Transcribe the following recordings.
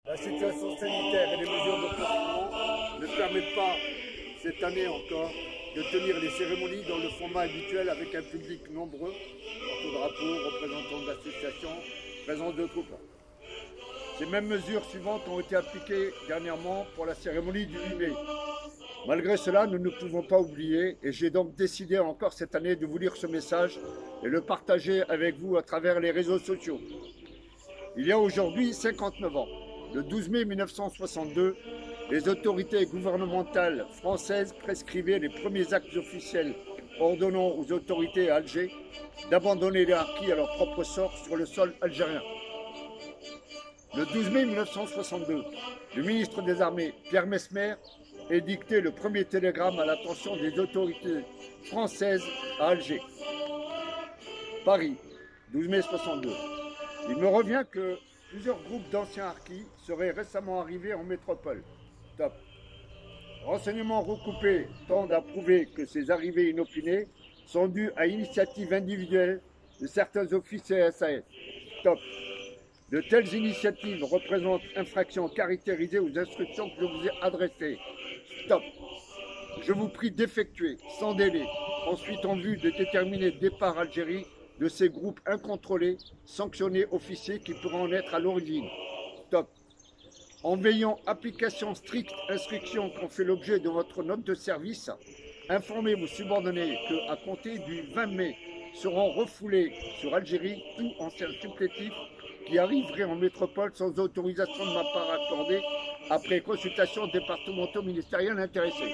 La situation sanitaire et les mesures de confinement ne permettent pas, cette année encore, de tenir les cérémonies dans le format habituel avec un public nombreux, porte-drapeau, représentants d'associations, présence de troupes. Ces mêmes mesures suivantes ont été appliquées dernièrement pour la cérémonie du 8 mai. Malgré cela, nous ne pouvons pas oublier, et j'ai donc décidé encore cette année de vous lire ce message et le partager avec vous à travers les réseaux sociaux. Il y a aujourd'hui 59 ans, le 12 mai 1962, les autorités gouvernementales françaises prescrivaient les premiers actes officiels ordonnant aux autorités à Alger d'abandonner les harkis à leur propre sort sur le sol algérien. Le 12 mai 1962, le ministre des Armées, Pierre Messmer, édictait le premier télégramme à l'attention des autorités françaises à Alger. Paris, 12 mai 1962. Il me revient que plusieurs groupes d'anciens harkis seraient récemment arrivés en métropole. Top. Renseignements recoupés tendent à prouver que ces arrivées inopinées sont dues à initiatives individuelles de certains officiers SAS. Top. De telles initiatives représentent infractions caractérisées aux instructions que je vous ai adressées. Stop. Je vous prie d'effectuer, sans délai, ensuite en vue de déterminer le départ Algérie de ces groupes incontrôlés, sanctionnés officiers qui pourraient en être à l'origine. Stop. En veillant application stricte instructions qui ont fait l'objet de votre note de service, informez vos subordonnés qu'à compter du 20 mai seront refoulés sur Algérie tout ancien supplétif qui arriverait en métropole sans autorisation de ma part accordée après consultation départementaux ministériels intéressés.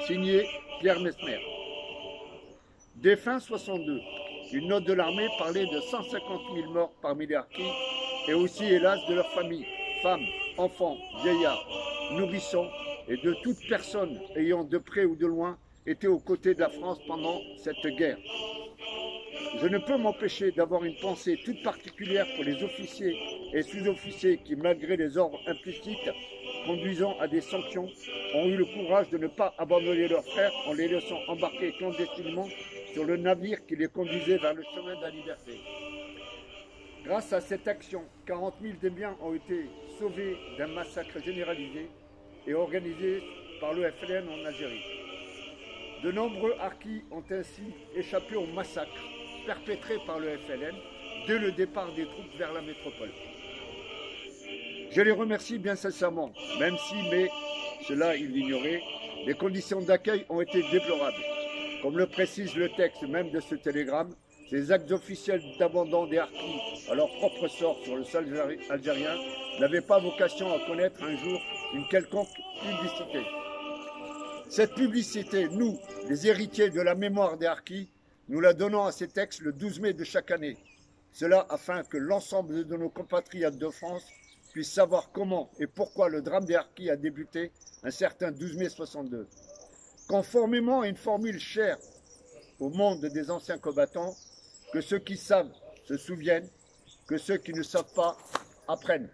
Signé Pierre Messmer. Dès fin 62, une note de l'armée parlait de 150 000 morts parmi les harkis et aussi hélas de leurs familles, femmes, enfants, vieillards, nourrissons et de toute personne ayant de près ou de loin été aux côtés de la France pendant cette guerre. Je ne peux m'empêcher d'avoir une pensée toute particulière pour les officiers et sous-officiers qui, malgré les ordres implicites conduisant à des sanctions, ont eu le courage de ne pas abandonner leurs frères en les laissant embarquer clandestinement sur le navire qui les conduisait vers le chemin de la liberté. Grâce à cette action, 40 000 des biens ont été sauvés d'un massacre généralisé et organisé par le FLN en Algérie. De nombreux harkis ont ainsi échappé au massacre perpétré par le FLN dès le départ des troupes vers la métropole. Je les remercie bien sincèrement, même si, mais cela ils l'ignoraient, les conditions d'accueil ont été déplorables. Comme le précise le texte même de ce télégramme, ces actes officiels d'abandon des harkis à leur propre sort sur le sol algérien n'avaient pas vocation à connaître un jour une quelconque publicité. Cette publicité, nous, les héritiers de la mémoire des harkis, nous la donnons à ces textes le 12 mai de chaque année. Cela afin que l'ensemble de nos compatriotes de France puissent savoir comment et pourquoi le drame des harkis a débuté un certain 12 mai 62. Conformément à une formule chère au monde des anciens combattants, que ceux qui savent se souviennent, que ceux qui ne savent pas apprennent.